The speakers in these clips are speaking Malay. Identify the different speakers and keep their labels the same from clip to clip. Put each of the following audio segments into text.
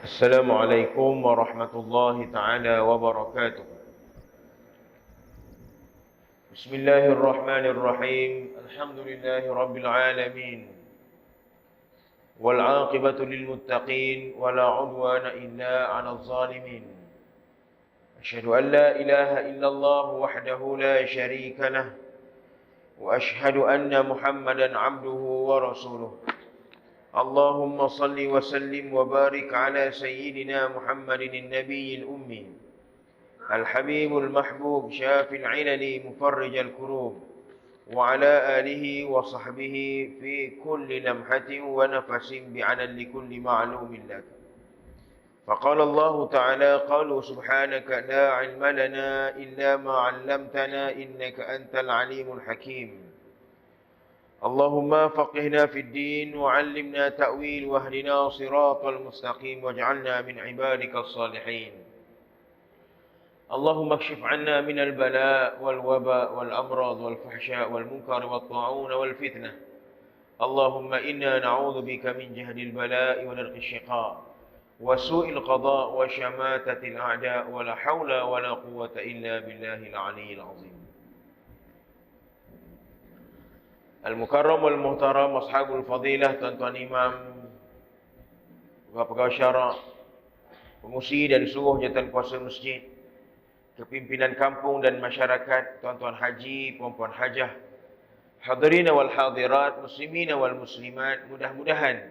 Speaker 1: السلام عليكم ورحمة الله تعالى وبركاته. بسم الله الرحمن الرحيم. الحمد لله رب العالمين، والعاقبة للمتقين ولا عدوان إلا على الظالمين. أشهد أن لا إله إلا الله وحده لا شريك له، وأشهد أن محمدا عبده ورسوله. اللهم صل وسلم وبارك على سيدنا محمد النبي الأمي الحبيب المحبوب شافي العلل مفرج الكروب، وعلى آله وصحبه في كل لمحة ونفس بعدد لكل معلوم لك. فقال الله تعالى: قالوا سبحانك لا علم لنا إلا ما علمتنا إنك أنت العليم الحكيم. اللهم فقهنا في الدين وعلمنا تأويل واهدنا صراط المستقيم واجعلنا من عبادك الصالحين. اللهم اكشف عنا من البلاء والوباء والأمراض والفحشاء والمنكر والطاعون والفتنة. اللهم إنا نعوذ بك من جهد البلاء ودرك الشقاء وسوء القضاء وشماتة الأعداء ولا حول ولا قوة إلا بالله العلي العظيم. Al-Mukarram wal-Muhtaram, Ashabul Fadilah, tuan-tuan imam, pegawai syarak, pengusi dari seluruh jawatan kuasa masjid, kepimpinan kampung dan masyarakat, tuan-tuan haji, puan-puan hajah, hadirin wal hadirat, muslimin wal muslimat, mudah-mudahan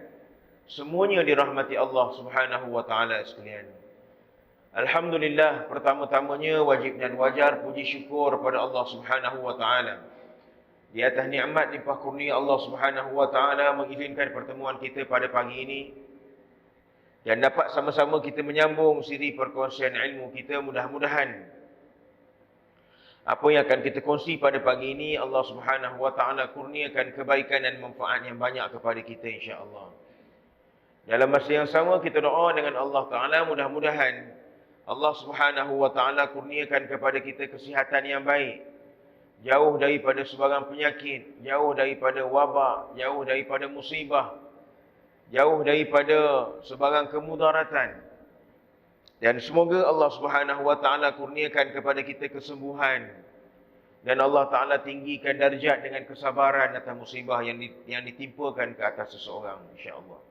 Speaker 1: semuanya dirahmati Allah Subhanahu wa taala sekalian. Alhamdulillah, pertama-tamanya wajib dan wajar puji syukur pada Allah Subhanahu wa taala. Di atas nikmat limpah kurnia Allah Subhanahu wa taala mengizinkan pertemuan kita pada pagi ini dan dapat sama-sama kita menyambung siri perkongsian ilmu kita. Mudah-mudahan apa yang akan kita kongsi pada pagi ini Allah Subhanahu wa taala kurniakan kebaikan dan manfaat yang banyak kepada kita insya-Allah. Dalam masa yang sama kita doa dengan Allah taala, mudah-mudahan Allah Subhanahu wa taala kurniakan kepada kita kesihatan yang baik, jauh daripada sebarang penyakit, jauh daripada wabak, jauh daripada musibah, jauh daripada sebarang kemudaratan. Dan semoga Allah Subhanahu wa taala kurniakan kepada kita kesembuhan dan Allah taala tinggikan darjat dengan kesabaran atas musibah yang ditimpakan ke atas seseorang insya-Allah.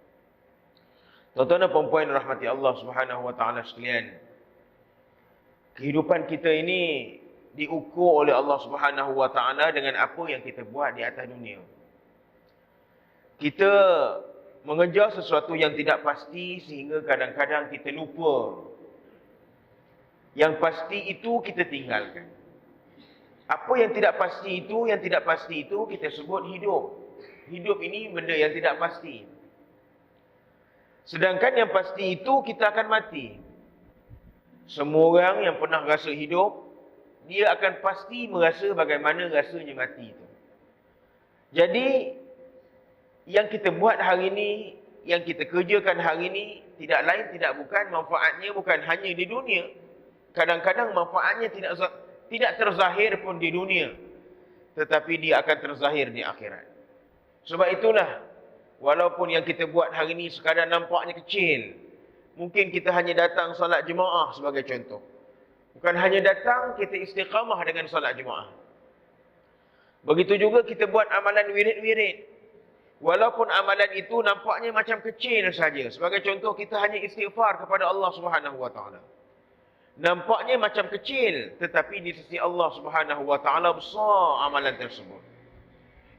Speaker 1: Tuan-tuan dan puan-puan rahmati Allah Subhanahu wa taala sekalian, kehidupan kita ini diukur oleh Allah Subhanahu wa taala dengan apa yang kita buat di atas dunia. Kita mengejar sesuatu yang tidak pasti sehingga kadang-kadang kita lupa. Yang pasti itu kita tinggalkan. Apa yang tidak pasti itu, kita sebut hidup. Hidup ini benda yang tidak pasti. Sedangkan yang pasti itu kita akan mati. Semua orang yang pernah rasa hidup, dia akan pasti merasa bagaimana rasanya mati itu. Jadi, yang kita buat hari ini, yang kita kerjakan hari ini, tidak lain tidak bukan manfaatnya bukan hanya di dunia. Kadang-kadang manfaatnya tidak terzahir pun di dunia, tetapi dia akan terzahir di akhirat. Sebab itulah, walaupun yang kita buat hari ini sekadar nampaknya kecil, mungkin kita hanya datang solat jemaah sebagai contoh. Bukan hanya datang, kita istiqamah dengan solat jemaah. Begitu juga kita buat amalan wirid-wirid. Walaupun amalan itu nampaknya macam kecil saja. Sebagai contoh, kita hanya istighfar kepada Allah Subhanahu wa taala. Nampaknya macam kecil, tetapi di sisi Allah Subhanahu wa taala besar amalan tersebut.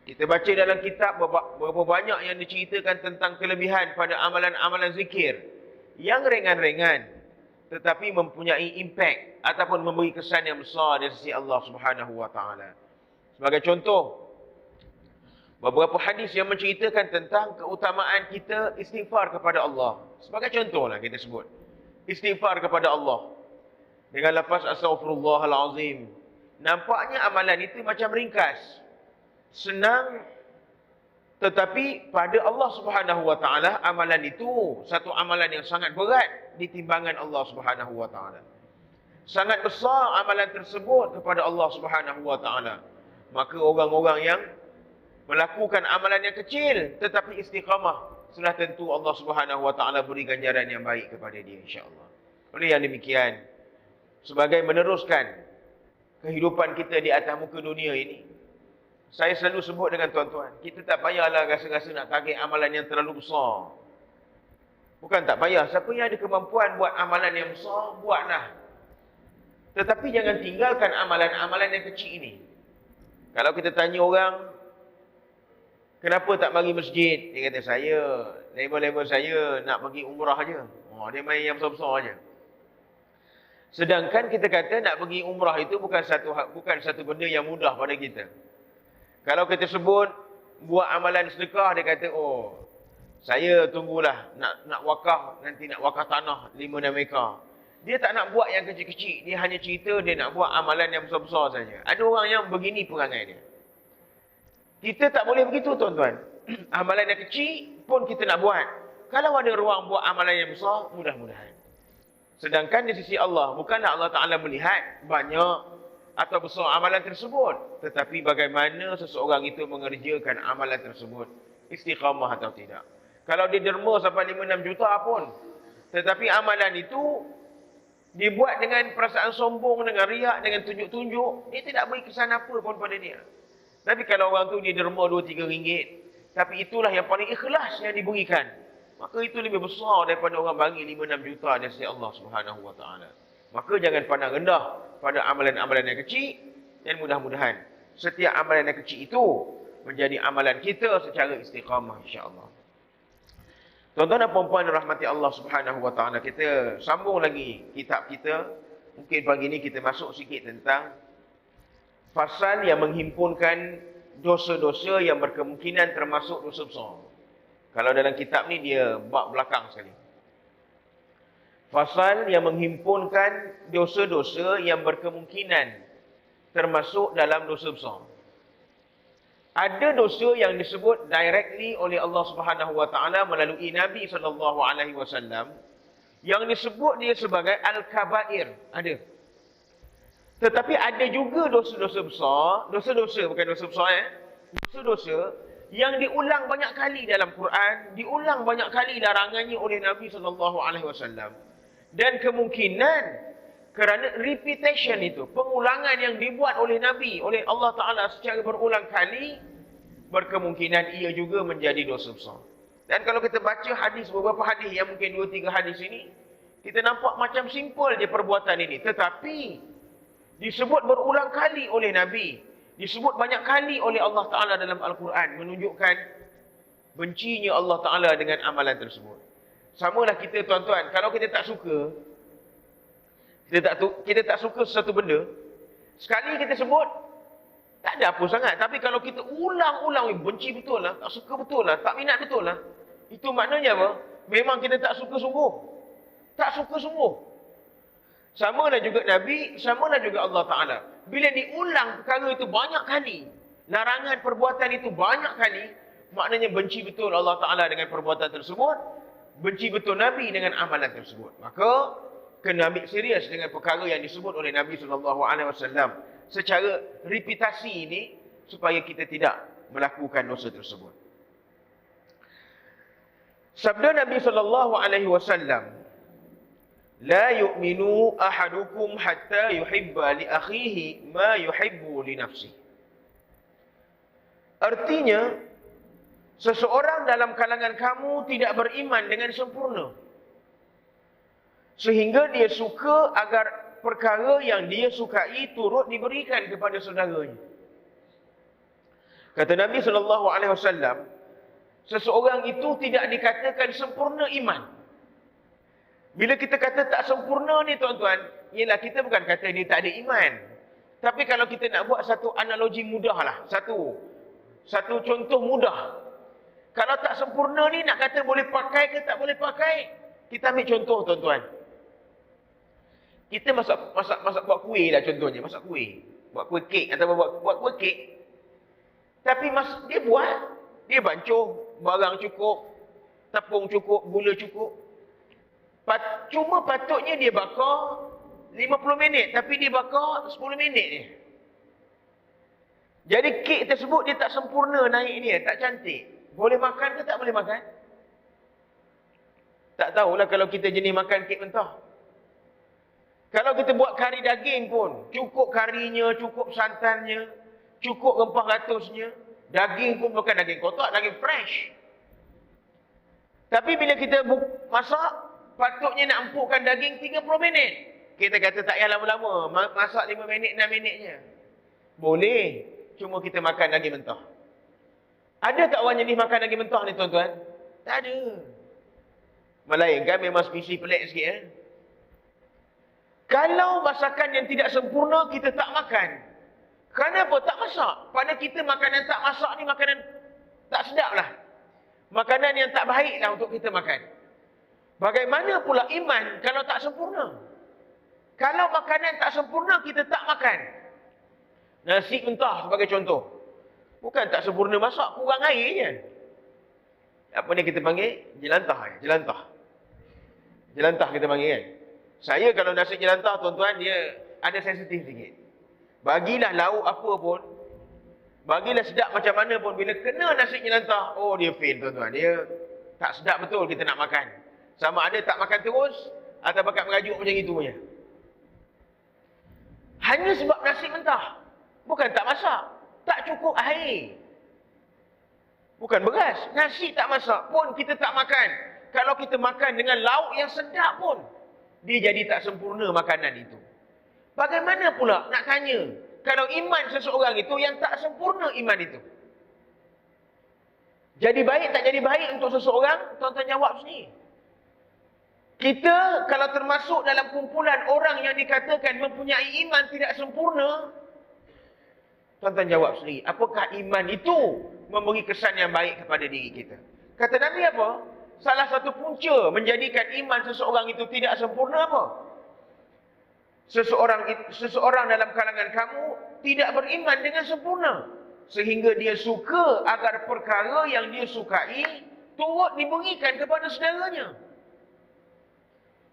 Speaker 1: Kita baca dalam kitab berapa banyak yang diceritakan tentang kelebihan pada amalan-amalan zikir yang ringan-ringan, tetapi mempunyai impact ataupun memberi kesan yang besar dari sisi Allah Subhanahu wa taala. Sebagai contoh, beberapa hadis yang menceritakan tentang keutamaan kita istighfar kepada Allah. Sebagai contohlah kita sebut istighfar kepada Allah dengan lafaz astaghfirullahalazim. Nampaknya amalan itu macam ringkas, senang, tetapi pada Allah Subhanahu wa taala amalan itu satu amalan yang sangat berat di timbangan Allah Subhanahu wa taala. Sangat besar amalan tersebut kepada Allah Subhanahu wa taala. Maka orang-orang yang melakukan amalan yang kecil tetapi istiqamah sudah tentu Allah Subhanahu wa taala beri ganjaran yang baik kepada dia insya-Allah. Oleh yang demikian, sebagai meneruskan kehidupan kita di atas muka dunia ini, saya selalu sebut dengan tuan-tuan, kita tak payahlah rasa-rasa nak target amalan yang terlalu besar. Bukan tak payah, siapa yang ada kemampuan buat amalan yang besar, buatlah. Tetapi jangan tinggalkan amalan-amalan yang kecil ini. Kalau kita tanya orang, kenapa tak mari masjid? Dia kata, saya, level-level saya nak pergi umrah je. Oh, dia main yang besar-besar je. Sedangkan kita kata nak pergi umrah itu bukan satu benda yang mudah pada kita. Kalau kita sebut buat amalan sedekah, dia kata, oh, saya tunggulah nak wakaf, nanti nak wakaf tanah 5-6 ekar. Dia tak nak buat yang kecil-kecil, dia hanya cerita dia nak buat amalan yang besar-besar saja. Ada orang yang begini perangai dia. Kita tak boleh begitu tuan-tuan. Amalan yang kecil pun kita nak buat. Kalau ada ruang buat amalan yang besar, mudah-mudahan. Sedangkan di sisi Allah, bukanlah Allah Ta'ala melihat banyak atau besar amalan tersebut, tetapi bagaimana seseorang itu mengerjakan amalan tersebut, istiqamah atau tidak. Kalau dia derma sampai 5-6 juta pun, tetapi amalan itu dibuat dengan perasaan sombong, dengan riak, dengan tunjuk-tunjuk, dia tidak beri kesan apa pun pada dia. Tapi kalau orang tu dia derma 2-3 ringgit, tapi itulah yang paling ikhlas yang diberikan, maka itu lebih besar daripada orang bagi 5-6 juta dari sisi Allah Subhanahu wa taala. Maka jangan pandang rendah pada amalan-amalan yang kecil, dan mudah-mudahan setiap amalan yang kecil itu menjadi amalan kita secara istiqamah insya-Allah. Tuan-tuan dan puan-puan rahmati Allah Subhanahu wa taala, kita sambung lagi kitab kita. Mungkin pagi ini kita masuk sikit tentang fasal yang menghimpunkan dosa-dosa yang berkemungkinan termasuk dosa besar. Kalau dalam kitab ni dia bab belakang sekali. Fasal yang menghimpunkan dosa-dosa yang berkemungkinan termasuk dalam dosa besar. Ada dosa yang disebut directly oleh Allah Subhanahu wa taala melalui Nabi sallallahu alaihi wasallam yang disebut dia sebagai al-kabair. Ada. Tetapi ada juga dosa-dosa besar, dosa-dosa bukan dosa besar dosa-dosa yang diulang banyak kali dalam Quran, diulang banyak kali larangannya oleh Nabi sallallahu alaihi wasallam. Dan kemungkinan kerana repetition itu, pengulangan yang dibuat oleh Nabi, oleh Allah Ta'ala secara berulang kali, berkemungkinan ia juga menjadi dosa besar. Dan kalau kita baca hadis, beberapa hadis yang mungkin 2-3 hadis ini, kita nampak macam simple je perbuatan ini. Tetapi, disebut berulang kali oleh Nabi, disebut banyak kali oleh Allah Ta'ala dalam Al-Quran, menunjukkan bencinya Allah Ta'ala dengan amalan tersebut. Samalah kita tuan-tuan, kalau kita tak suka, kita tak suka sesuatu benda, sekali kita sebut, tak ada apa sangat. Tapi kalau kita ulang-ulang, benci betul lah, tak suka betul lah, tak minat betul lah, itu maknanya apa? Memang kita tak suka sungguh. Tak suka sungguh. Samalah juga Nabi, samalah juga Allah Ta'ala. Bila diulang perkara itu banyak kali, larangan perbuatan itu banyak kali, maknanya benci betul Allah Ta'ala dengan perbuatan tersebut, benci betul Nabi dengan amalan tersebut. Maka kena ambil serius dengan perkara yang disebut oleh Nabi SAW secara repetisi ini, supaya kita tidak melakukan dosa tersebut. Sabda Nabi SAW, la yu'minu ahadukum hatta yuhibba li akhihi ma yuhibbu li nafsihi. Artinya, seseorang dalam kalangan kamu tidak beriman dengan sempurna, sehingga dia suka agar perkara yang dia sukai turut diberikan kepada saudaranya. Kata Nabi SAW, seseorang itu tidak dikatakan sempurna iman. Bila kita kata tak sempurna ni tuan-tuan, ialah kita bukan kata dia tak ada iman. Tapi kalau kita nak buat satu analogi mudah lah, satu contoh mudah. Kalau tak sempurna ni nak kata boleh pakai ke tak boleh pakai, kita ambil contoh tuan-tuan. Kita masak buat kuih lah contohnya, masak kuih. Buat kuih kek atau buat kuih kek. Tapi dia bancuh, barang cukup, tepung cukup, gula cukup. Cuma patutnya dia bakar 50 minit, tapi dia bakar 10 minit ni. Jadi kek tersebut dia tak sempurna naik dia, tak cantik. Boleh makan ke tak boleh makan? Tak tahulah kalau kita jenis makan kek mentah. Kalau kita buat kari daging pun, cukup karinya, cukup santannya, cukup rempah ratusnya. Daging pun bukan daging kotak, daging fresh. Tapi bila kita masak, patutnya nak empukkan daging 30 minit. Kita kata tak payah lama-lama, masak 5 minit, 6 minitnya. Boleh, cuma kita makan daging mentah. Ada tak orang jenis makan daging mentah ni tuan-tuan? Tak ada. Melainkan memang spesi pelik sikit. Kalau masakan yang tidak sempurna, kita tak makan. Kenapa tak masak? Pada kita makanan tak masak ni makanan tak sedap lah. Makanan yang tak baik lah untuk kita makan. Bagaimana pula iman kalau tak sempurna? Kalau makanan tak sempurna, kita tak makan. Nasi mentah sebagai contoh. Bukan tak sempurna masak, kurang air je. Apa ni kita panggil? Jelantah. Jelantah kita panggil kan? Saya kalau nasi jelantah tuan-tuan, dia ada sensitif sikit. Bagilah lauk apa pun, bagilah sedap macam mana pun, bila kena nasi jelantah, oh dia fail tuan-tuan. Dia tak sedap betul kita nak makan. Sama ada tak makan terus, atau bakat merajuk macam itu punya. Hanya sebab nasi mentah. Bukan tak masak. Tak cukup air. Bukan beras. Nasi tak masak pun kita tak makan. Kalau kita makan dengan lauk yang sedap pun, dia jadi tak sempurna makanan itu. Bagaimana pula nak tanya kalau iman seseorang itu yang tak sempurna iman itu? Jadi baik tak jadi baik untuk seseorang? Tuan-tuan jawab sini. Kita kalau termasuk dalam kumpulan orang yang dikatakan mempunyai iman tidak sempurna, tuan-tuan jawab sendiri. Apakah iman itu memberi kesan yang baik kepada diri kita? Kata Nabi apa? Salah satu punca menjadikan iman seseorang itu tidak sempurna apa? Seseorang dalam kalangan kamu tidak beriman dengan sempurna. Sehingga dia suka agar perkara yang dia sukai turut diberikan kepada saudaranya.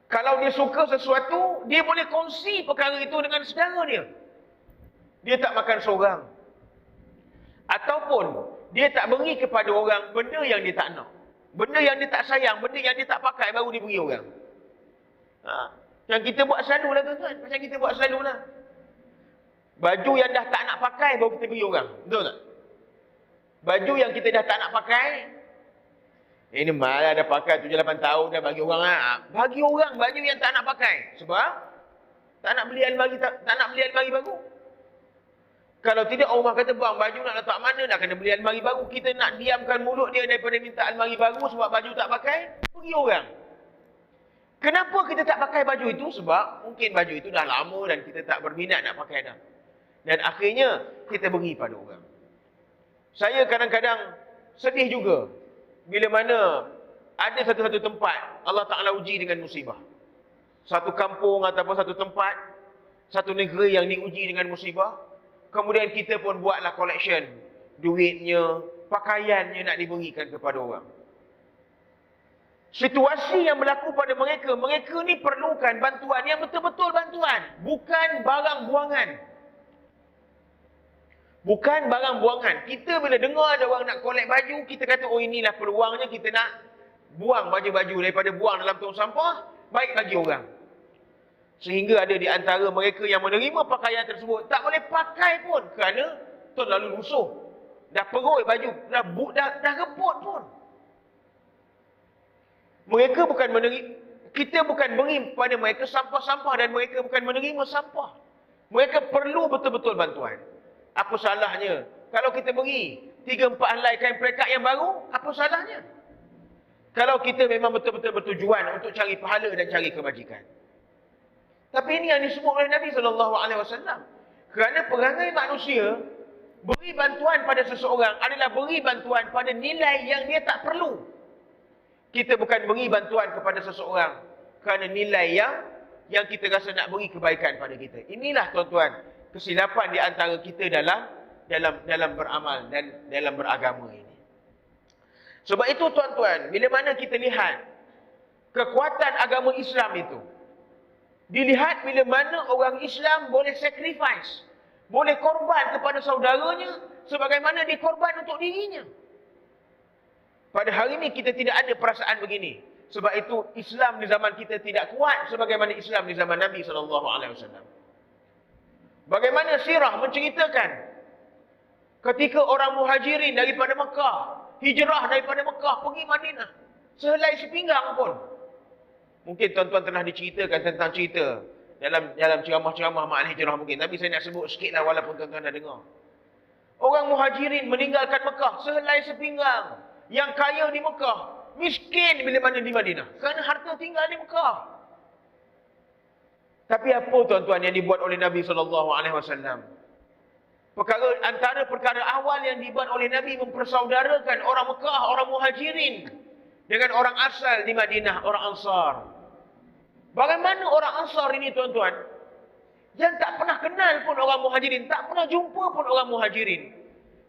Speaker 1: Kalau dia suka sesuatu, dia boleh kongsi perkara itu dengan saudara dia. Dia tak makan seorang. Ataupun dia tak beri kepada orang benda yang dia tak nak. Benda yang dia tak sayang, benda yang dia tak pakai baru dia beri orang. Yang kita buat selalu lah tuan-tuan. Macam kita buat selalu lah. Baju yang dah tak nak pakai baru kita beri orang. Betul tak? Baju yang kita dah tak nak pakai, ini malah dah pakai 7-8 tahun dah bagi orang lah. Bagi orang baju yang tak nak pakai. Sebab tak nak beli almari, tak nak beli almari baru. Kalau tidak Allah kata bang baju nak letak mana, nak kena beli almari baru. Kita nak diamkan mulut dia daripada minta almari baru sebab baju tak pakai, bagi orang. Kenapa kita tak pakai baju itu? Sebab mungkin baju itu dah lama dan kita tak berminat nak pakai dah. Dan akhirnya kita beri pada orang. Saya kadang-kadang sedih juga bila mana ada satu-satu tempat Allah Ta'ala uji dengan musibah. Satu kampung ataupun satu tempat, satu negeri yang diuji dengan musibah. Kemudian kita pun buatlah collection. Duitnya, pakaiannya nak diberikan kepada orang. Situasi yang berlaku pada mereka, mereka ni perlukan bantuan yang betul-betul bantuan. Bukan barang buangan. Bukan barang buangan. Kita bila dengar ada orang nak collect baju, kita kata, oh inilah peluangnya kita nak buang baju-baju daripada buang dalam tong sampah, baik bagi orang. Sehingga ada di antara mereka yang menerima pakaian tersebut, tak boleh pakai pun kerana terlalu lusuh. Dah perut baju, dah reput pun. Mereka bukan menerima, kita bukan beri pada mereka sampah-sampah dan mereka bukan menerima sampah. Mereka perlu betul-betul bantuan. Apa salahnya? Kalau kita beri 3-4 helai kain pelekat yang baru, apa salahnya? Kalau kita memang betul-betul bertujuan untuk cari pahala dan cari kebajikan. Tapi ini yang disebut oleh Nabi SAW. Kerana perangai manusia, beri bantuan pada seseorang adalah beri bantuan pada nilai yang dia tak perlu. Kita bukan beri bantuan kepada seseorang kerana nilai yang kita rasa nak beri kebaikan pada kita. Inilah tuan-tuan, kesilapan di antara kita dalam beramal dan dalam beragama ini. Sebab itu tuan-tuan, bila mana kita lihat kekuatan agama Islam itu, dilihat bila mana orang Islam boleh sacrifice, boleh korban kepada saudaranya sebagaimana dia korban untuk dirinya. Pada hari ini kita tidak ada perasaan begini. Sebab itu Islam di zaman kita tidak kuat sebagaimana Islam di zaman Nabi SAW. Bagaimana sirah menceritakan ketika orang muhajirin daripada Mekah, hijrah daripada Mekah pergi Madinah, sehelai sepinggang pun. Mungkin tuan-tuan telah diceritakan tentang cerita dalam ceramah-ceramah Ma'al Hijrah mungkin. Tapi saya nak sebut sikit lah walaupun tuan-tuan dah dengar. Orang muhajirin meninggalkan Mekah sehelai sepinggang. Yang kaya di Mekah, miskin bila mana di Madinah. Kerana harta tinggal di Mekah. Tapi apa tuan-tuan yang dibuat oleh Nabi SAW? Antara perkara awal yang dibuat oleh Nabi mempersaudarakan orang Mekah, orang muhajirin dengan orang asal di Madinah, orang Ansar. Bagaimana orang Ansar ini tuan-tuan, yang tak pernah kenal pun orang muhajirin, tak pernah jumpa pun orang muhajirin,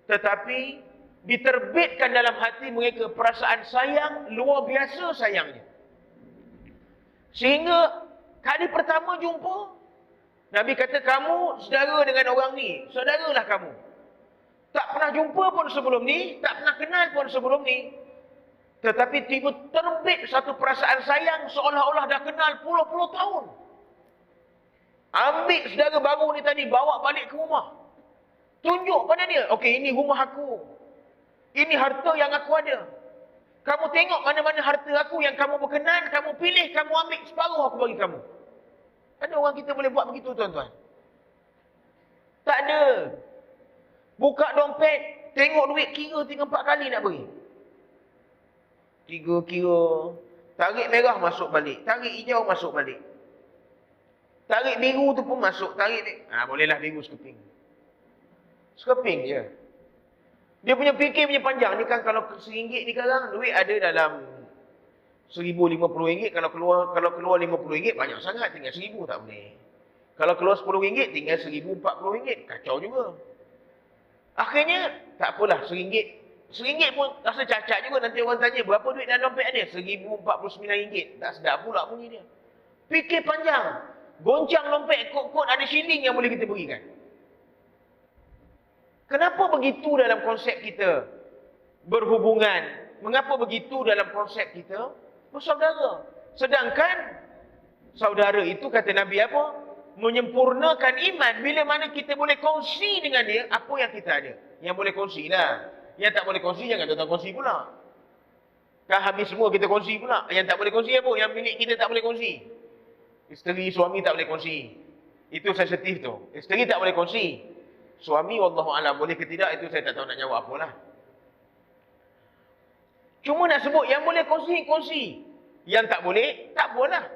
Speaker 1: tetapi diterbitkan dalam hati mereka perasaan sayang, luar biasa sayangnya. Sehingga kali pertama jumpa, Nabi kata, kamu saudara dengan orang ni, saudaralah kamu. Tak pernah jumpa pun sebelum ni, tak pernah kenal pun sebelum ni. Tetapi tiba terbit satu perasaan sayang seolah-olah dah kenal puluh-puluh tahun. Ambil saudara baru ni tadi, bawa balik ke rumah. Tunjuk pada dia, okey, ini rumah aku. Ini harta yang aku ada. Kamu tengok mana-mana harta aku yang kamu berkenan, kamu pilih, kamu ambil separuh aku bagi kamu. Ada orang kita boleh buat begitu tuan-tuan? Tak ada. Buka dompet, tengok duit, kira 3-4 kali nak beri. Kira-kira. Tarik merah masuk balik. Tarik hijau masuk balik. Tarik biru tu pun masuk. Tarik bolehlah biru sekeping. Sekeping je. Dia punya fikir punya panjang. Ni kan kalau RM1 ni sekarang, duit ada dalam RM1,050. Kalau keluar RM50 banyak sangat. Tinggal RM1,000 tak boleh. Kalau keluar RM10 tinggal RM1,040. Kacau juga. Akhirnya, tak apalah RM1. RM1 pun rasa cacat juga. Nanti orang tanya, berapa duit dalam dompet dia? RM1,049. Tak sedap pula bunyi dia. Fikir panjang. Goncang dompet, kot-kot ada shilling yang boleh kita berikan. Kenapa begitu dalam konsep kita berhubungan? Mengapa begitu dalam konsep kita bersaudara? Sedangkan saudara itu kata Nabi apa? Menyempurnakan iman bila mana kita boleh kongsi dengan dia apa yang kita ada. Yang boleh kongsi lah. Yang tak boleh kongsi jangan tuan-tuan kongsi pula. Kan habis semua kita kongsi pula. Yang tak boleh kongsi apa? Yang milik kita tak boleh kongsi. Isteri, suami tak boleh kongsi. Itu sensitif tu. Isteri tak boleh kongsi. Suami wallahualam boleh ke tidak itu saya tak tahu nak jawab apalah. Cuma nak sebut yang boleh kongsi, kongsi. Yang tak boleh, tak bolehlah.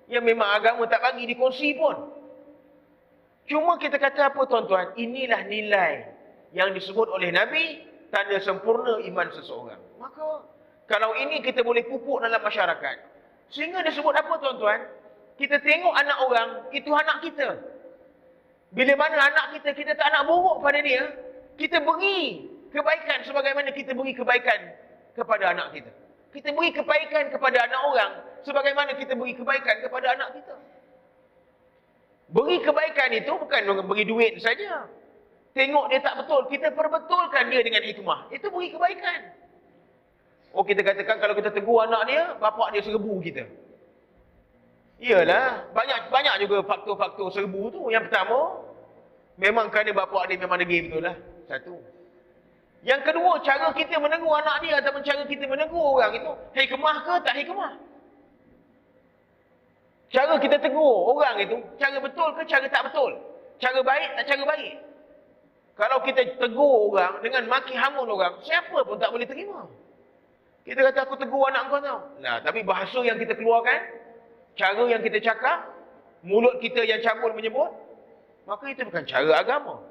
Speaker 1: Yang memang agama tak bagi dikongsi pun. Cuma kita kata apa tuan-tuan? Inilah nilai yang disebut oleh Nabi, tanda sempurna iman seseorang. Maka kalau ini kita boleh pupuk dalam masyarakat. Sehingga disebut apa tuan-tuan? Kita tengok anak orang, itu anak kita. Bila mana anak kita tak nak buruk pada dia, kita beri kebaikan sebagaimana kita beri kebaikan kepada anak kita. Kita beri kebaikan kepada anak orang sebagaimana kita beri kebaikan kepada anak kita. Beri kebaikan itu bukan beri duit saja. Tengok dia tak betul, kita perbetulkan dia dengan hikmah. Itu beri kebaikan. Oh, kita katakan kalau kita tegur anak dia, bapak dia serbu kita. Iyalah, banyak juga faktor-faktor serbu tu. Yang pertama, memang kerana bapak dia memang degil betul lah. Satu. Yang kedua, cara kita menegur anak dia ataupun cara kita menegur orang itu, hikmah ke tak hikmah? Cara kita tegur orang itu, cara betul ke cara tak betul? Cara baik tak cara baik? Kalau kita tegur orang dengan maki hamun orang, siapa pun tak boleh terima. Kita kata aku tegur anak kau tau. Nah, tapi bahasa yang kita keluarkan, cara yang kita cakap, mulut kita yang cabul menyebut, maka itu bukan cara agama.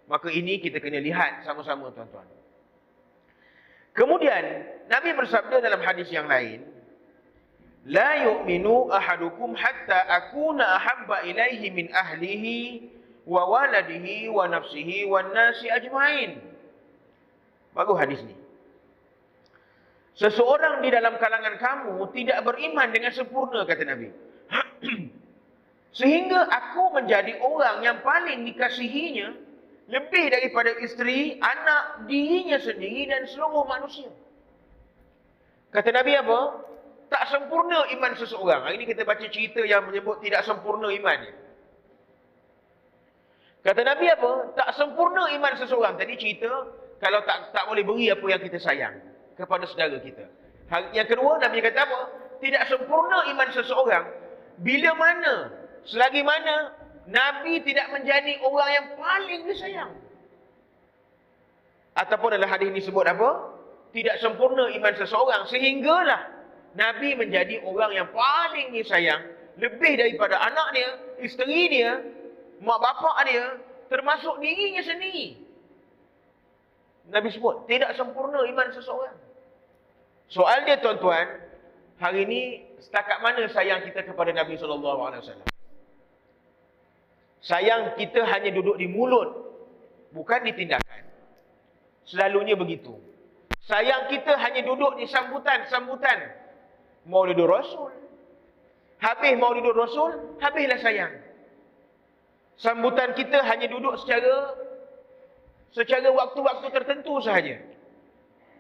Speaker 1: Maka ini kita kena lihat sama-sama tuan-tuan. Kemudian, Nabi bersabda dalam hadis yang lain, La yu'minu ahadukum hatta akuna ahabba ilaihi min ahlihi wa waladihi wa nafsihi wa nasi ajmain. Bagus hadis ni. Seseorang di dalam kalangan kamu tidak beriman dengan sempurna, kata Nabi. Sehingga aku menjadi orang yang paling dikasihinya lebih daripada isteri, anak, dirinya sendiri dan seluruh manusia. Kata Nabi apa? tak sempurna iman seseorang. Hari ini kita baca cerita yang menyebut tidak sempurna imannya. Kata Nabi apa? Tak sempurna iman seseorang. Tadi cerita, kalau tak boleh beri apa yang kita sayang kepada saudara kita. Yang kedua, Nabi kata apa? Tidak sempurna iman seseorang bila mana, selagi mana Nabi tidak menjadi orang yang paling disayang. Ataupun dalam hadis ini sebut apa? Tidak sempurna iman seseorang sehinggalah Nabi menjadi orang yang paling disayang, lebih daripada anak dia, isteri dia, mak bapak dia, termasuk dirinya sendiri. Nabi sebut, tidak sempurna iman seseorang. Soal dia tuan-tuan, hari ini setakat mana sayang kita kepada Nabi SAW? Sayang kita hanya duduk di mulut, bukan di tindakan. Selalunya begitu. Sayang kita hanya duduk di sambutan Maulidur Rasul. Habis Maulidur Rasul, habislah sayang. Sambutan kita hanya duduk secara waktu-waktu tertentu sahaja.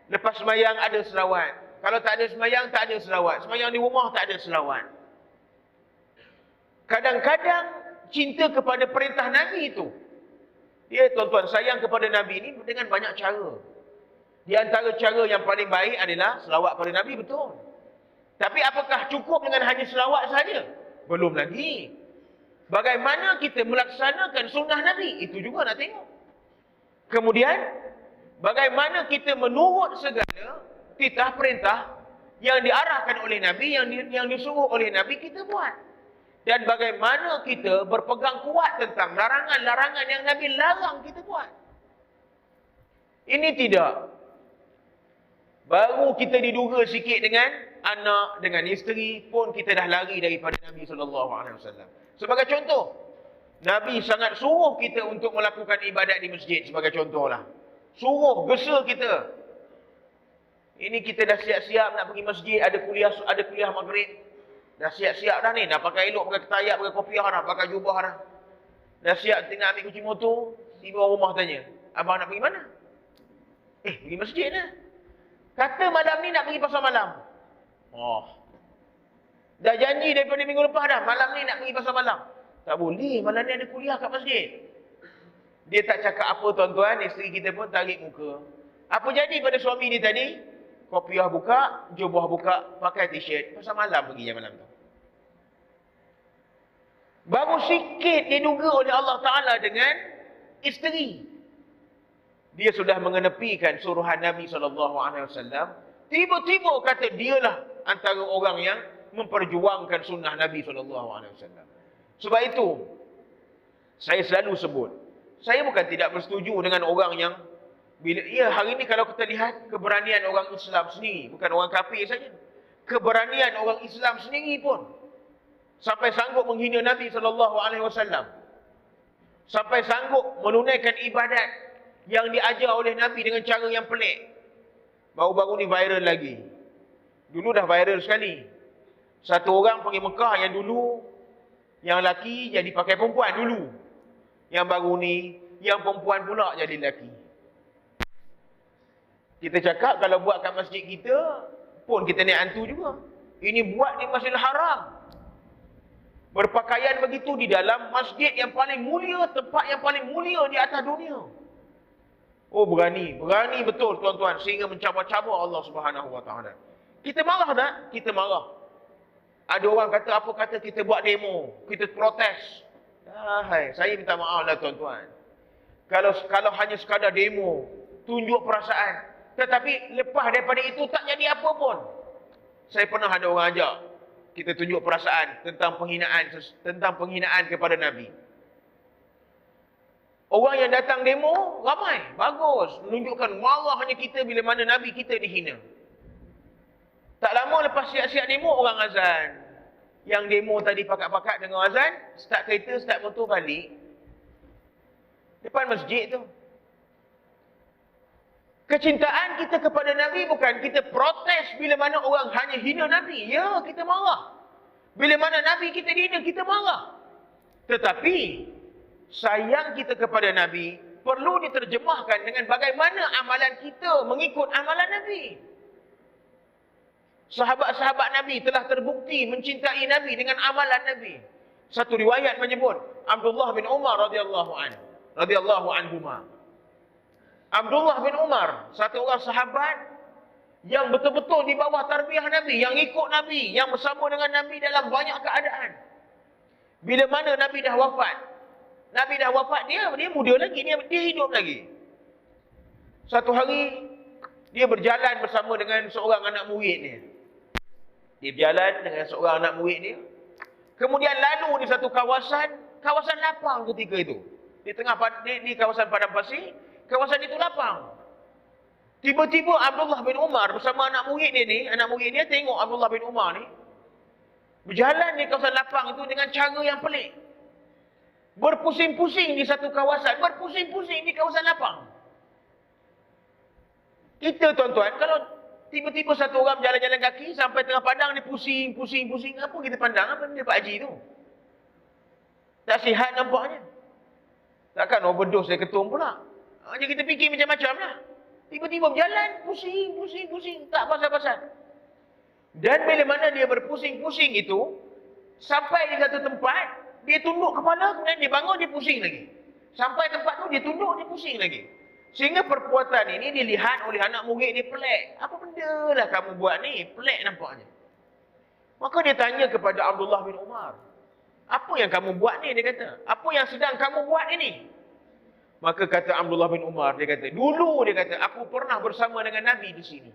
Speaker 1: Lepas semayang ada selawat. Kalau tak ada semayang, tak ada selawat. Semayang di rumah, tak ada selawat. Kadang-kadang cinta kepada perintah Nabi itu. Ya tuan-tuan, sayang kepada Nabi ini dengan banyak cara. Di antara cara yang paling baik adalah selawat pada Nabi, betul. Tapi apakah cukup dengan hanya selawat saja? Belum lagi. Bagaimana kita melaksanakan sunnah Nabi? Itu juga nak tengok. Kemudian, bagaimana kita menurut segala titah perintah yang diarahkan oleh Nabi, yang disuruh oleh Nabi, kita buat. Dan bagaimana kita berpegang kuat tentang larangan-larangan yang Nabi larang kita buat. Ini tidak. Baru kita diduga sikit dengan anak, dengan isteri, pun kita dah lari daripada Nabi SAW. Sebagai contoh, Nabi sangat suruh kita untuk melakukan ibadat di masjid, sebagai contohlah. Suruh, gesa kita. Ini kita dah siap-siap nak pergi masjid, ada kuliah maghrib. Dah siap-siap dah ni, nak pakai elok, pakai ketayak, pakai kopiah dah, pakai jubah dah. Dah siap tengah ambil kunci motor, tiba rumah tanya, abang nak pergi mana? Pergi masjid lah. Kata malam ni nak pergi pasar malam. Dah janji daripada minggu lepas dah, malam ni nak pergi pasar malam. Tak boleh, malam ni ada kuliah kat masjid. Dia tak cakap apa tuan-tuan, isteri kita pun tarik muka. Apa jadi pada suami dia tadi? Kopiah buka, jubah buka, pakai t-shirt, pasar malam pergi jam malam tu. Baru sikit diduga oleh Allah Ta'ala dengan isteri. Dia sudah mengenepikan suruhan Nabi SAW. Tiba-tiba kata dialah antara orang yang memperjuangkan sunnah Nabi SAW. Sebab itu, saya selalu sebut, saya bukan tidak bersetuju dengan orang yang, hari ini kalau kita lihat keberanian orang Islam sendiri, bukan orang kafir saja. Keberanian orang Islam sendiri pun sampai sanggup menghina Nabi SAW. Sampai sanggup menunaikan ibadat yang diajar oleh Nabi dengan cara yang pelik. Baru-baru ni viral lagi. Dulu dah viral sekali. Satu orang pergi Mekah yang dulu, yang lelaki jadi pakai perempuan dulu. Yang baru ni, yang perempuan pula jadi lelaki. Kita cakap kalau buat kat masjid kita, pun kita naik hantu juga. Ini buat di Masjidil Haram. Berpakaian begitu di dalam masjid yang paling mulia, tempat yang paling mulia di atas dunia. Oh berani, berani betul tuan-tuan, sehingga mencabar-cabar Allah Subhanahu Wa Taala. Kita marah tak? Kita marah. Ada orang kata apa kata kita buat demo, kita protes. Hai, saya minta maaf lah tuan-tuan. Kalau hanya sekadar demo, tunjuk perasaan, tetapi lepas daripada itu tak jadi apa pun. Saya pernah ada orang ajak kita tunjuk perasaan tentang penghinaan kepada Nabi. Orang yang datang demo ramai, bagus, menunjukkan marahnya kita bila mana Nabi kita dihina. Tak lama lepas siap-siap demo, orang azan. Yang demo tadi pakat-pakat dengan azan, start kereta, start motor balik. Depan masjid tu. Kecintaan kita kepada Nabi bukan kita protes bila mana orang hanya hina Nabi. Ya, kita marah. Bila mana Nabi kita dihina, kita marah. Tetapi, sayang kita kepada Nabi perlu diterjemahkan dengan bagaimana amalan kita mengikut amalan Nabi. Sahabat-sahabat Nabi telah terbukti mencintai Nabi dengan amalan Nabi. Satu riwayat menyebut Abdullah bin Umar radhiyallahu anhuma. Abdullah bin Umar, satu orang sahabat yang betul-betul di bawah tarbiyah Nabi, yang ikut Nabi, yang bersama dengan Nabi dalam banyak keadaan. Bila mana Nabi dah wafat, dia muda lagi, dia hidup lagi. Satu hari dia berjalan bersama dengan seorang anak murid dia. Dia berjalan dengan seorang anak murid dia. Kemudian lalu di satu kawasan lapang ketika itu. Di kawasan padang pasir, kawasan itu lapang. Tiba-tiba Abdullah bin Umar bersama anak murid dia tengok Abdullah bin Umar ni berjalan di kawasan lapang itu dengan cara yang pelik. Berpusing-pusing di satu kawasan, berpusing-pusing di kawasan lapang. Kita tuan-tuan, kalau tiba-tiba satu orang berjalan-jalan kaki sampai tengah padang dia pusing, apa kita pandang? Apa benda Pak Haji tu? Tak sihat nampaknya. Takkan overdose dia ketum pula. Jadi kita fikir macam-macam lah. Tiba-tiba berjalan, pusing, tak pasal-pasal. Dan bila mana dia berpusing-pusing itu, sampai di satu tempat, dia tunduk kepala, kemudian dia bangun, dia pusing lagi. Sampai tempat tu, dia tunduk, dia pusing lagi. Sehingga perbuatan ini dilihat oleh anak murid dia pelik. Apa benda lah kamu buat ni? Pelik nampaknya. Maka dia tanya kepada Abdullah bin Umar. Apa yang kamu buat ni? Dia kata. Apa yang sedang kamu buat ini? Maka kata Abdullah bin Umar, dia kata, dulu dia kata, aku pernah bersama dengan Nabi di sini.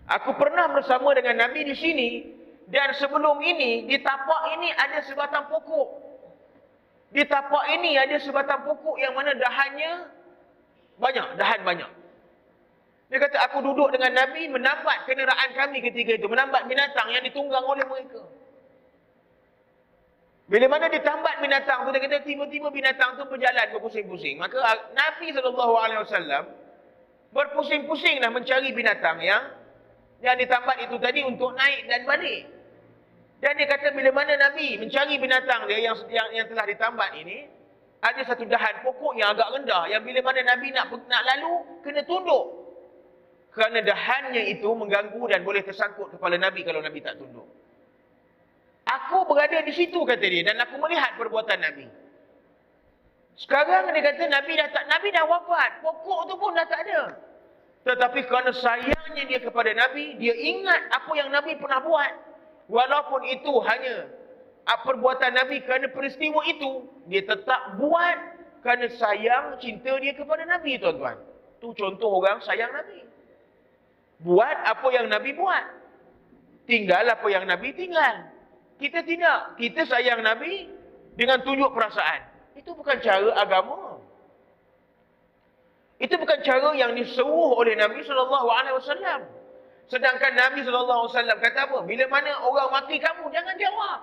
Speaker 1: Aku pernah bersama dengan Nabi di sini, dan sebelum ini, di tapak ini ada sebatang pokok. Di tapak ini ada sebatang pokok yang mana dahan banyak. Dia kata, aku duduk dengan Nabi, menambat kenderaan kami ketika itu, menambat binatang yang ditunggang oleh mereka. Bila mana ditambat binatang tu, dia kata tiba-tiba binatang tu berjalan berpusing-pusing. Maka Nabi SAW berpusing-pusinglah mencari binatang yang ditambat itu tadi untuk naik dan balik. Dan dia kata bila mana Nabi mencari binatang dia yang telah ditambat ini, ada satu dahan pokok yang agak rendah, yang bila mana Nabi nak lalu, kena tunduk. Kerana dahannya itu mengganggu dan boleh tersangkut kepala Nabi kalau Nabi tak tunduk. Aku berada di situ, kata dia, dan aku melihat perbuatan Nabi. Sekarang dia kata Nabi dah wafat, pokok tu pun dah tak ada. Tetapi kerana sayangnya dia kepada Nabi, dia ingat apa yang Nabi pernah buat. Walaupun itu hanya perbuatan Nabi, kerana peristiwa itu, dia tetap buat kerana sayang, cinta dia kepada Nabi, tuan-tuan. Itu contoh orang sayang Nabi. Buat apa yang Nabi buat. Tinggal apa yang Nabi tinggal. Kita tidak. Kita sayang Nabi dengan tunjuk perasaan. Itu bukan cara agama. Itu bukan cara yang disuruh oleh Nabi SAW. Sedangkan Nabi SAW kata apa? Bila mana orang maki kamu, jangan jawab.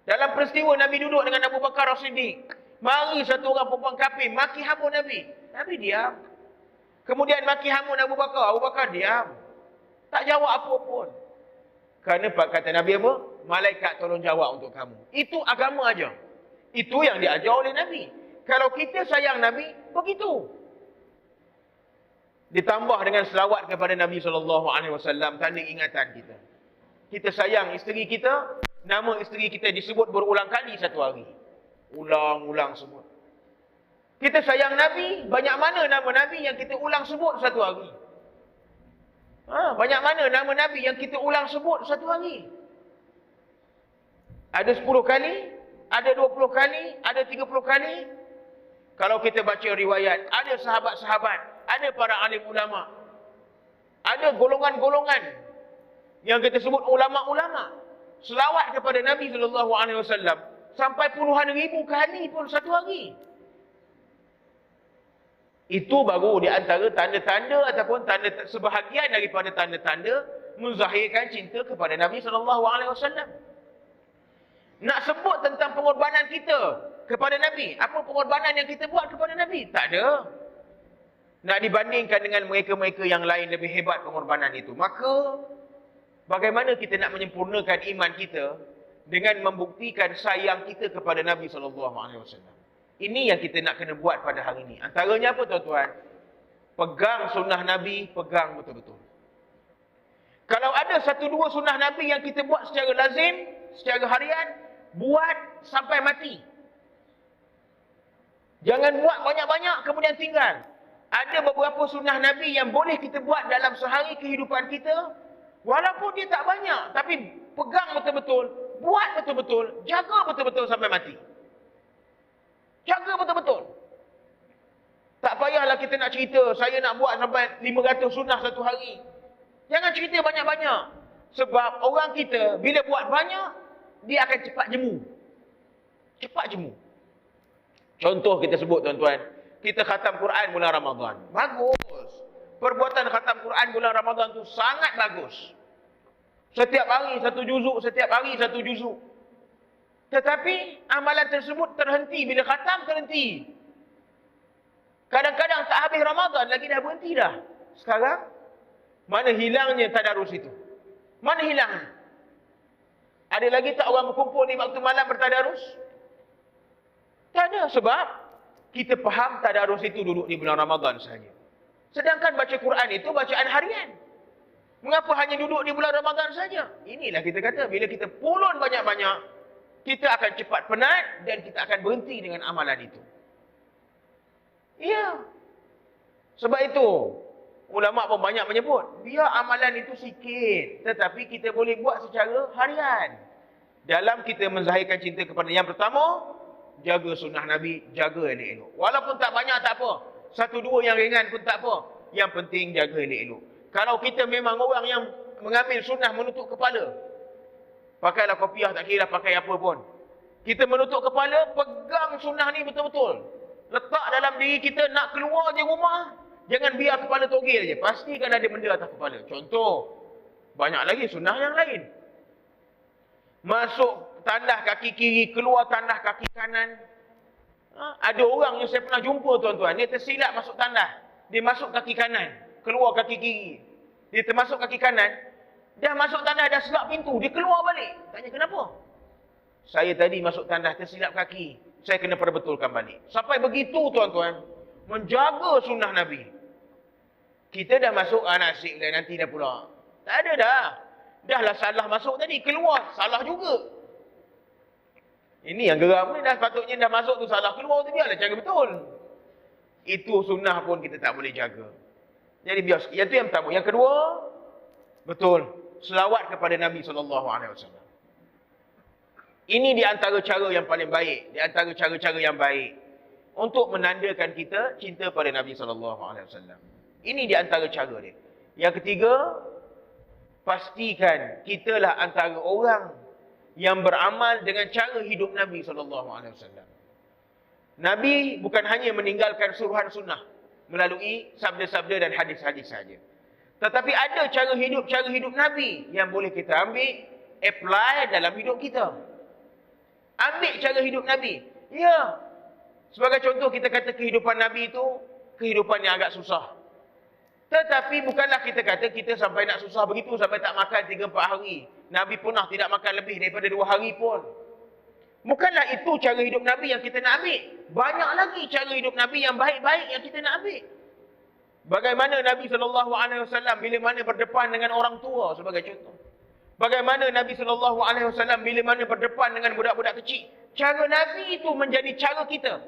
Speaker 1: Dalam peristiwa Nabi duduk dengan Abu Bakar As-Siddiq. Mari satu orang perempuan kafir maki hamun Nabi. Nabi diam. Kemudian maki hamun Abu Bakar. Abu Bakar diam. Tak jawab apa pun. Kerana kata Nabi apa? Malaikat tolong jawab untuk kamu. Itu agama aja. Itu yang diajar oleh Nabi. Kalau kita sayang Nabi, begitu. Ditambah dengan selawat kepada Nabi SAW, tanda ingatan kita. Kita sayang isteri kita, nama isteri kita disebut berulang kali satu hari. Ulang-ulang sebut. Kita sayang Nabi, banyak mana nama Nabi yang kita ulang sebut satu hari? Banyak mana nama Nabi yang kita ulang sebut satu hari? Ada 10 kali, ada 20 kali, ada 30 kali. Kalau kita baca riwayat, ada sahabat-sahabat, ada para alim ulama, ada golongan-golongan yang kita sebut ulama-ulama, selawat kepada Nabi SAW sampai puluhan ribu kali pun satu hari. Itu baru di antara tanda-tanda ataupun sebahagian daripada tanda-tanda menzahirkan cinta kepada Nabi SAW. Nak sebut tentang pengorbanan kita kepada Nabi, apa pengorbanan yang kita buat kepada Nabi? Tak ada. Nak dibandingkan dengan mereka-mereka yang lain lebih hebat pengorbanan itu. Maka, bagaimana kita nak menyempurnakan iman kita dengan membuktikan sayang kita kepada Nabi SAW? Ini yang kita nak kena buat pada hari ini. Antaranya apa, tuan-tuan? Pegang sunnah Nabi, pegang betul-betul. Kalau ada satu dua sunnah Nabi yang kita buat secara lazim, secara harian, buat sampai mati. Jangan buat banyak-banyak kemudian tinggal. Ada beberapa sunnah Nabi yang boleh kita buat dalam sehari kehidupan kita, walaupun dia tak banyak, tapi pegang betul-betul, buat betul-betul, jaga betul-betul sampai mati. Jaga betul-betul. Tak payahlah kita nak cerita, saya nak buat sampai 500 sunnah satu hari. Jangan cerita banyak-banyak. Sebab orang kita, bila buat banyak, dia akan cepat jemu. Cepat jemu. Contoh kita sebut tuan-tuan, kita khatam Quran bulan Ramadan. Bagus. Perbuatan khatam Quran bulan Ramadan tu sangat bagus. Setiap hari satu juzuk, setiap hari satu juzuk. Tetapi amalan tersebut terhenti. Bila khatam terhenti. Kadang-kadang tak habis Ramadan lagi dah berhenti dah. Sekarang, mana hilangnya tadarus itu? Mana hilangnya? Ada lagi tak orang berkumpul di waktu malam bertadarus? Tak ada, sebab kita faham tadarus itu duduk di bulan Ramadan sahaja. Sedangkan baca Quran itu bacaan harian. Mengapa hanya duduk di bulan Ramadan saja? Inilah kita kata, bila kita pulun banyak-banyak, kita akan cepat penat dan kita akan berhenti dengan amalan itu. Ya. Sebab itu, ulama pun banyak menyebut, biar amalan itu sikit, tetapi kita boleh buat secara harian. Dalam kita menzahirkan cinta kepada yang pertama, jaga sunnah Nabi, jaga elok-elok. Walaupun tak banyak tak apa. Satu dua yang ringan pun tak apa. Yang penting jaga elok-elok. Kalau kita memang orang yang mengambil sunnah menutup kepala, pakailah kopiah, tak kira pakai apa pun. Kita menutup kepala, pegang sunnah ni betul-betul. Letak dalam diri kita, nak keluar je rumah, jangan biar kepala togel je. Pastikan ada benda atas kepala. Contoh, banyak lagi sunnah yang lain. Masuk tandas kaki kiri, keluar tandas kaki kanan. Ada orang yang saya pernah jumpa tuan-tuan, dia tersilap masuk tandas. Dia masuk kaki kanan, keluar kaki kiri. Dia termasuk kaki kanan, dah masuk tandas, dah selap pintu, dia keluar balik. Tanya kenapa? Saya tadi masuk tandas, tersilap kaki. Saya kena perbetulkan balik. Sampai begitu tuan-tuan, menjaga sunnah Nabi. Kita dah masuk, nasib lah nanti dah pula. Tak ada dah. Dah lah salah masuk tadi, keluar, salah juga. Ini yang geram ni, dah patutnya dah masuk tu salah, keluar tu biarlah jaga betul. Itu sunnah pun kita tak boleh jaga. Jadi biar, yang tu yang pertama. Yang kedua, betul, selawat kepada Nabi SAW. Ini di antara cara yang paling baik, di antara cara-cara yang baik untuk menandakan kita cinta pada Nabi SAW. Ini di antara cara dia. Yang ketiga, pastikan kitalah antara orang yang beramal dengan cara hidup Nabi SAW. Nabi bukan hanya meninggalkan suruhan sunnah melalui sabda-sabda dan hadis-hadis saja. Tetapi ada cara hidup Nabi yang boleh kita ambil, apply dalam hidup kita. Ambil cara hidup Nabi. Ya. Sebagai contoh, kita kata kehidupan Nabi itu kehidupan yang agak susah. Tetapi bukanlah kita kata kita sampai nak susah begitu, sampai tak makan 3-4 hari. Nabi pernah tidak makan lebih daripada 2 hari pun. Bukanlah itu cara hidup Nabi yang kita nak ambil. Banyak lagi cara hidup Nabi yang baik-baik yang kita nak ambil. Bagaimana Nabi SAW bila mana berdepan dengan orang tua sebagai contoh. Bagaimana Nabi SAW bila mana berdepan dengan budak-budak kecil. Cara Nabi itu menjadi cara kita.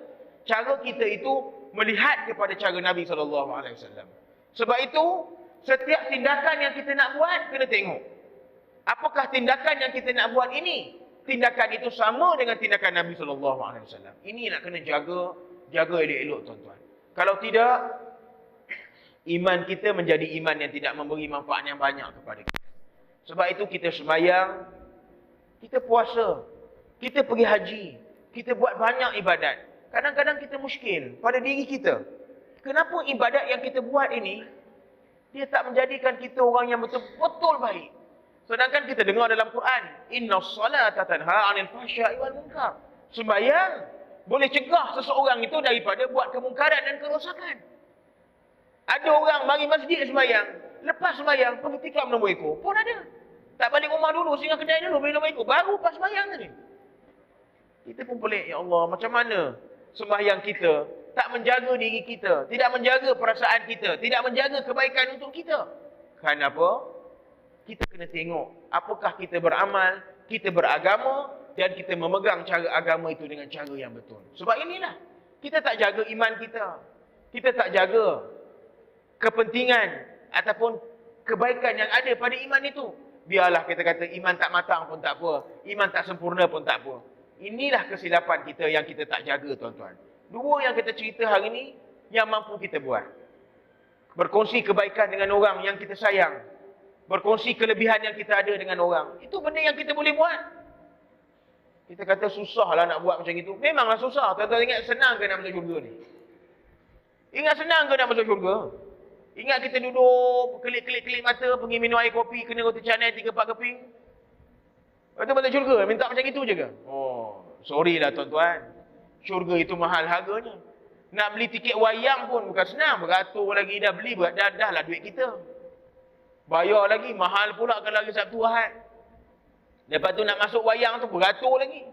Speaker 1: Cara kita itu melihat kepada cara Nabi SAW. Sebab itu, setiap tindakan yang kita nak buat, kena tengok. Apakah tindakan yang kita nak buat ini? Tindakan itu sama dengan tindakan Nabi SAW. Ini nak kena jaga elok-elok tuan-tuan. Kalau tidak, iman kita menjadi iman yang tidak memberi manfaat yang banyak kepada kita. Sebab itu kita sembahyang, kita puasa, kita pergi haji, kita buat banyak ibadat. Kadang-kadang kita muskil pada diri kita. Kenapa ibadat yang kita buat ini, dia tak menjadikan kita orang yang betul-betul baik. Sedangkan kita dengar dalam Quran, Inna salata tanha 'anil fahsya'i wal munkar. Sembahyang boleh cegah seseorang itu daripada buat kemungkaran dan kerosakan. Ada orang mari masjid sembahyang, lepas sembahyang pergi tikam nombor ekor pun ada. Tak balik rumah dulu, singgah kedai dulu beli nombor ekor, baru pas sembahyang tadi. Kita pun pelik, ya Allah, macam mana sembahyang kita tak menjaga diri kita, tidak menjaga perasaan kita, tidak menjaga kebaikan untuk kita. Kenapa? kita kena tengok apakah kita beramal, kita beragama dan kita memegang cara agama itu dengan cara yang betul. Sebab inilah, kita tak jaga iman kita. Kita tak jaga kepentingan ataupun kebaikan yang ada pada iman itu. Biarlah kita kata iman tak matang pun tak apa, iman tak sempurna pun tak apa. Inilah kesilapan kita yang kita tak jaga, tuan-tuan. Dua yang kita cerita hari ini yang mampu kita buat. Berkongsi kebaikan dengan orang yang kita sayang. Berkongsi kelebihan yang kita ada dengan orang. Itu benda yang kita boleh buat. Kita kata susahlah nak buat macam itu. Memanglah susah. Tuan-tuan ingat senang ke nak masuk syurga ni? Ingat senang ke nak masuk syurga? Ingat kita duduk, kelip-kelip mata, pergi minum air kopi, kena roti canai 3-4 keping. Lepas tu masuk syurga, minta macam itu je ke? Oh, sorry lah tuan-tuan. Syurga itu mahal harganya. Nak beli tiket wayang pun bukan senang. Beratur lagi dah beli, dah lah duit kita. Bayar lagi, mahal pula kalau lagi Sabtu Ahad. Lepas tu nak masuk wayang tu beratur lagi.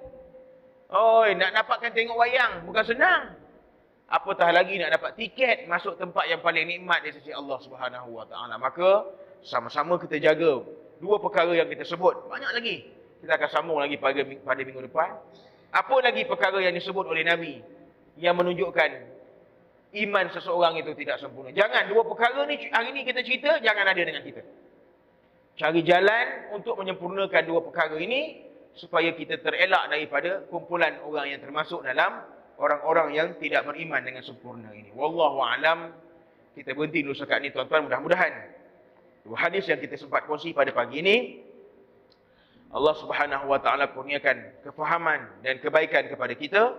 Speaker 1: Oi, nak dapatkan tengok wayang bukan senang. Apatah lagi nak dapat tiket masuk tempat yang paling nikmat di sisi Allah Subhanahu Wa Taala. Maka sama-sama kita jaga dua perkara yang kita sebut. Banyak lagi. Kita akan sambung lagi pada minggu depan. Apa lagi perkara yang disebut oleh Nabi yang menunjukkan iman seseorang itu tidak sempurna. Jangan dua perkara ni hari ni kita cerita, jangan ada dengan kita. Cari jalan untuk menyempurnakan dua perkara ini supaya kita terelak daripada kumpulan orang yang termasuk dalam orang-orang yang tidak beriman dengan sempurna ini. Wallahu a'lam. Kita berhenti dulu sekat ni tuan-tuan, mudah-mudahan dua hadis yang kita sempat kongsi pada pagi ini Allah Subhanahu Wa Taala kurniakan kefahaman dan kebaikan kepada kita.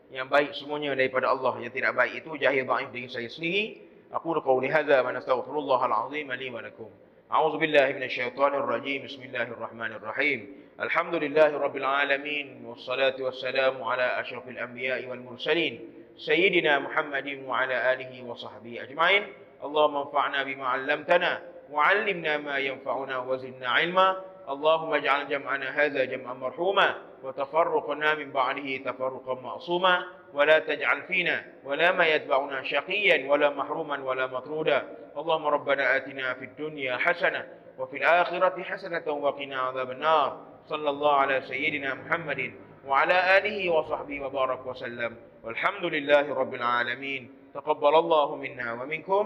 Speaker 1: Yang baik semuanya daripada Allah, yang tidak baik itu jahil dhaif diri saya sendiri. Aqulu qawli hadza wa nastaghfirullahal azim li wa lakum. A'udzu billahi minasyaitonir rajim. Bismillahirrahmanirrahim. Alhamdulillahirabbil alamin wassalatu wassalamu ala asyrafil anbiya'i wal mursalin sayyidina Muhammadin wa ala alihi wa sahbihi ajma'in. Allahumma anfa'na bima 'allamtana wa 'allimna ma yanfa'una wa zidna 'ilma. اللهم اجعل جمعنا هذا جمعا مرحوما وتفرقنا من بعده تفرقا معصوما ولا تجعل فينا ولا ما يتبعنا شقيا ولا محروما ولا مطرودا. اللهم ربنا آتنا في الدنيا حسنة وفي الآخرة حسنة وقنا عذاب النار. صلى الله على سيدنا محمد وعلى آله وصحبه وبارك وسلم والحمد لله رب العالمين. تقبل الله منا ومنكم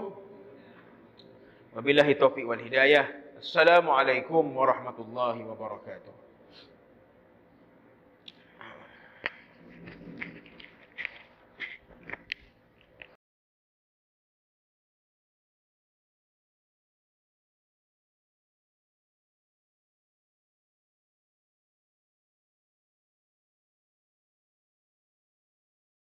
Speaker 1: وبالله التوفيق والهداية. Assalamualaikum warahmatullahi wabarakatuh.